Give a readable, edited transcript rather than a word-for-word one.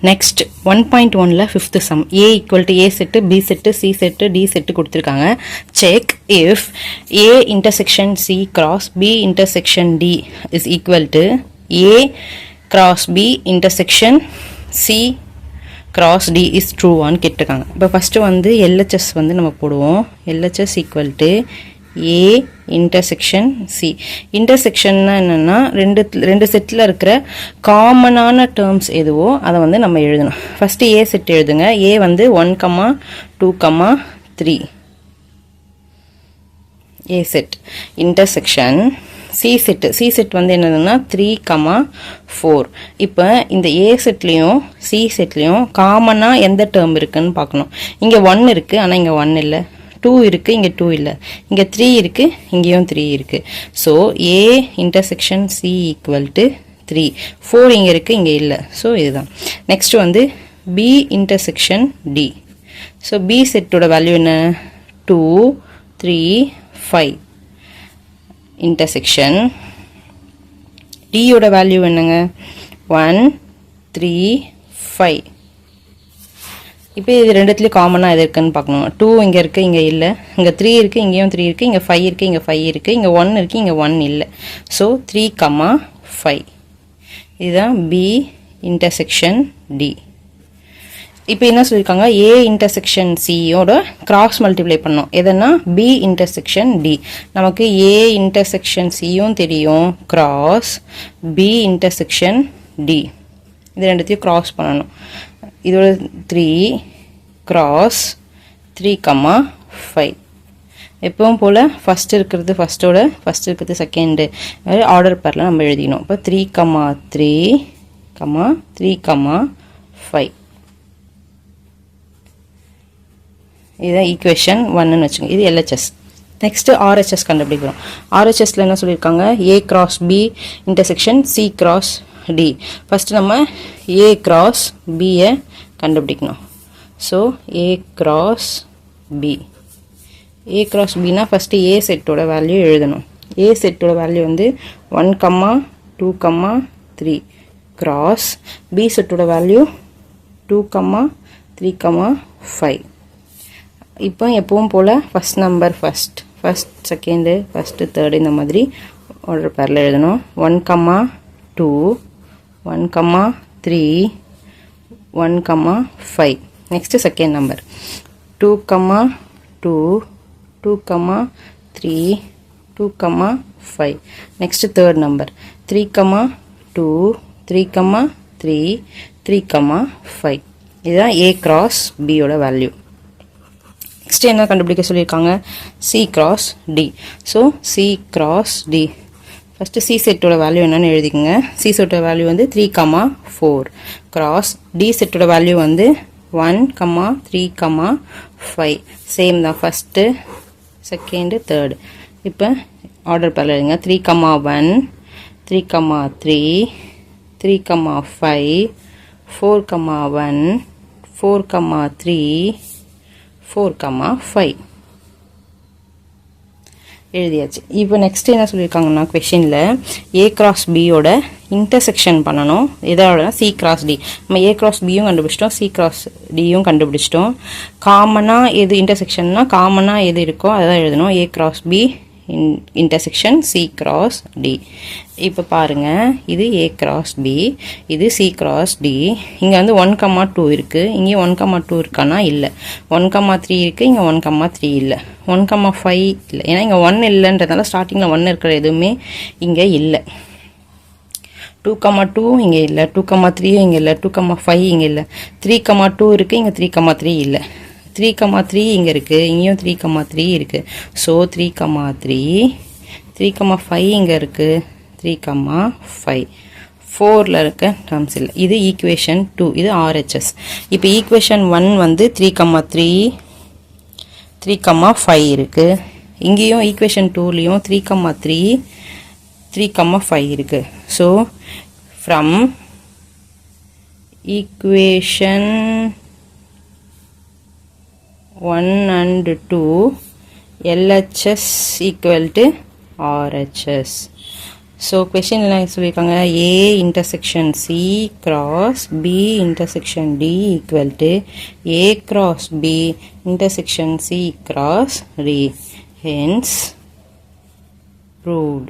Next 1.1ல 5th sum a equal to a set b set c set d set கொடுத்துருக்காங்க. Check if a intersection c cross b intersection d is equal to a cross b intersection c cross d is ட்ரூவான்னு கேட்டிருக்காங்க. இப்போ first வந்து LHS வந்து நம்ம போடுவோம். LHS equal to a intersection c. இன்டர்செக்ஷன்னா என்னென்னா ரெண்டு செட்டில் இருக்கிற காமனான டேர்ம்ஸ் எதுவோ அதை வந்து நம்ம எழுதணும். ஃபஸ்ட்டு a செட் எழுதுங்க. a வந்து 1, 2, 3 a set intersection c set வந்து என்னதுன்னா 3, 4. இப்போ இந்த a செட்லேயும் c செட்லேயும் காமனாக எந்த டேர்ம் இருக்குன்னு பார்க்கணும். இங்கே 1 இருக்குது, ஆனால் இங்கே 1 இல்லை. 2 இருக்குது, இங்கே 2 இல்லை. இங்கே 3 இருக்குது, இங்கேயும் 3 இருக்குது. So a intersection c equal to 3. 4 இங்கே இருக்குது, இங்கே இல்லை. ஸோ இதுதான். நெக்ஸ்ட் வந்து b intersection d. So b செட்டோட வேல்யூ என்ன? 2, 3, 5 இன்டர்செக்ஷன். d யோட வேல்யூ என்னங்க? 1, 3, 5. இப்போ இது ரெண்டுத்துலேயும் காமனாக எது இருக்குன்னு பார்க்கணும். 2 இங்கே இருக்குது, இங்கே இல்லை. இங்கே 3 இருக்குது, இங்கேயும் 3 இருக்குது. இங்கே 5 இருக்குது, இங்கே 5 இருக்குது. இங்கே 1 இருக்குது, இங்கே 1 இல்லை. ஸோ 3, 5 இதுதான் b இன்டர்செக்ஷன் d. இப்போ என்ன சொல்லியிருக்காங்க? a இன்டர்செக்ஷன் c-யோட கிராஸ் மல்டிப்ளை பண்ணோம். எதுனா b இன்டர்செக்ஷன் d. நமக்கு a இன்டர்செக்ஷன் c-யும் தெரியும், கிராஸ் b இன்டர்செக்ஷன் d. இது ரெண்டுத்தையும் கிராஸ் பண்ணணும். இதோட 3 கிராஸ் 3, 5. எப்பவும் போல் ஃபஸ்ட் இருக்கிறது ஃபஸ்ட்டோட, ஃபஸ்ட் இருக்கிறது செகண்டு, ஆர்டர் பேரில் நம்ம எழுதிக்கணும். இப்போ 3, 3, 5. இதுதான் ஈக்குவேஷன் 1ன்னு வச்சுக்கோங்க. இது LHS. நெக்ஸ்ட்டு RHS கண்டுபிடிக்கிறோம். RHSல என்ன சொல்லியிருக்காங்க? a cross b intersection c cross d. First நம்ம a கிராஸ் b-யை கண்டுபிடிக்கணும். So a cross b. a cross bனா ஃபஸ்ட்டு a செட்டோட வேல்யூ எழுதணும். a செட்டோட வேல்யூ வந்து 1, 2, 3 கிராஸ் b செட்டோட வேல்யூ 2, 3, 5. இப்போ எப்பவும் போல் first number first second, first third, இந்த மாதிரி ஆர்டர் பேரில் எழுதணும். 1, 2, 1, 3, 1, 5. Next second number 2, 2, 2, 3, 2, 5. Next third number 3, 2, 3, 3, 3, 5. இதுதான் a கிராஸ் b-யோட வேல்யூ. நெக்ஸ்ட் என்ன கண்டுபிடிக்க சொல்லியிருக்காங்க? c cross d. So c cross d. First c செட்டோட வேல்யூ என்னன்னு எழுதிக்கோங்க. c செட்டோட வேல்யூ வந்து 3, 4 கிராஸ் d செட்டோட வேல்யூ வந்து 1, 3, 5. சேம் தான், ஃபஸ்ட்டு செகண்டு தேர்டு. இப்போ ஆர்டர் பேரில் எழுதுங்க. 3, 1, 3, 3, 3, 5, 4, 1, 4, 3, 4, 5 எழுதியாச்சு. இப்போ நெக்ஸ்ட் என்ன சொல்லியிருக்காங்கன்னா கொஷினில் a கிராஸ் பியோட இன்டர்செக்ஷன் பண்ணணும். இதோட c கிராஸ் d. நம்ம a கிராஸ் பியும் கண்டுபிடிச்சிட்டோம், c கிராஸ் டியும் கண்டுபிடிச்சிட்டோம். காமனாக எது இன்டர்செக்ஷன்னா காமனாக எது இருக்கோ அதான் எழுதணும். a cross b intersection c cross d. இப்போ பாருங்கள், இது a கிராஸ் b, இது c கிராஸ் d. இங்கே வந்து 1, 2 இருக்குது, இங்கேயும் 1, 2 இருக்கானா? இல்லை. 1, 3 இருக்குது, இங்கே 1, 3 இல்லை. 1, 5 இல்லை, ஏன்னா இங்கே 1 இல்லைன்றதுனால ஸ்டார்டிங்கில் 1 இருக்கிற எதுவுமே இங்கே இல்லை. 2, 2 இங்கே இல்லை, 2, 3 இங்கே இல்லை, 2, 5 இங்கே இல்லை. 3, 2 இருக்குது, இங்கே 3, 3 இல்லை. 3, 3 இங்கே இருக்குது, இங்கேயும் 3, 3 இருக்குது. ஸோ 3, 3, 3, 5 இங்கே இருக்குது, 3, 5. 4ல் இருக்க டேர்ம்ஸ் இல்லை. இது ஈக்குவேஷன் 2, இது RHS. இப்போ ஈக்குவேஷன் 1 வந்து 3, 3, 3, 5 இருக்குது. இங்கேயும் ஈக்குவேஷன் 2லேயும் 3, 3, 3, 5 இருக்குது. So from equation 1 and 2 LHS equal to RHS. So question என்ன சொல்லியிருக்காங்க, A intersection C cross B intersection D equal to A cross B intersection C cross D, hence proved.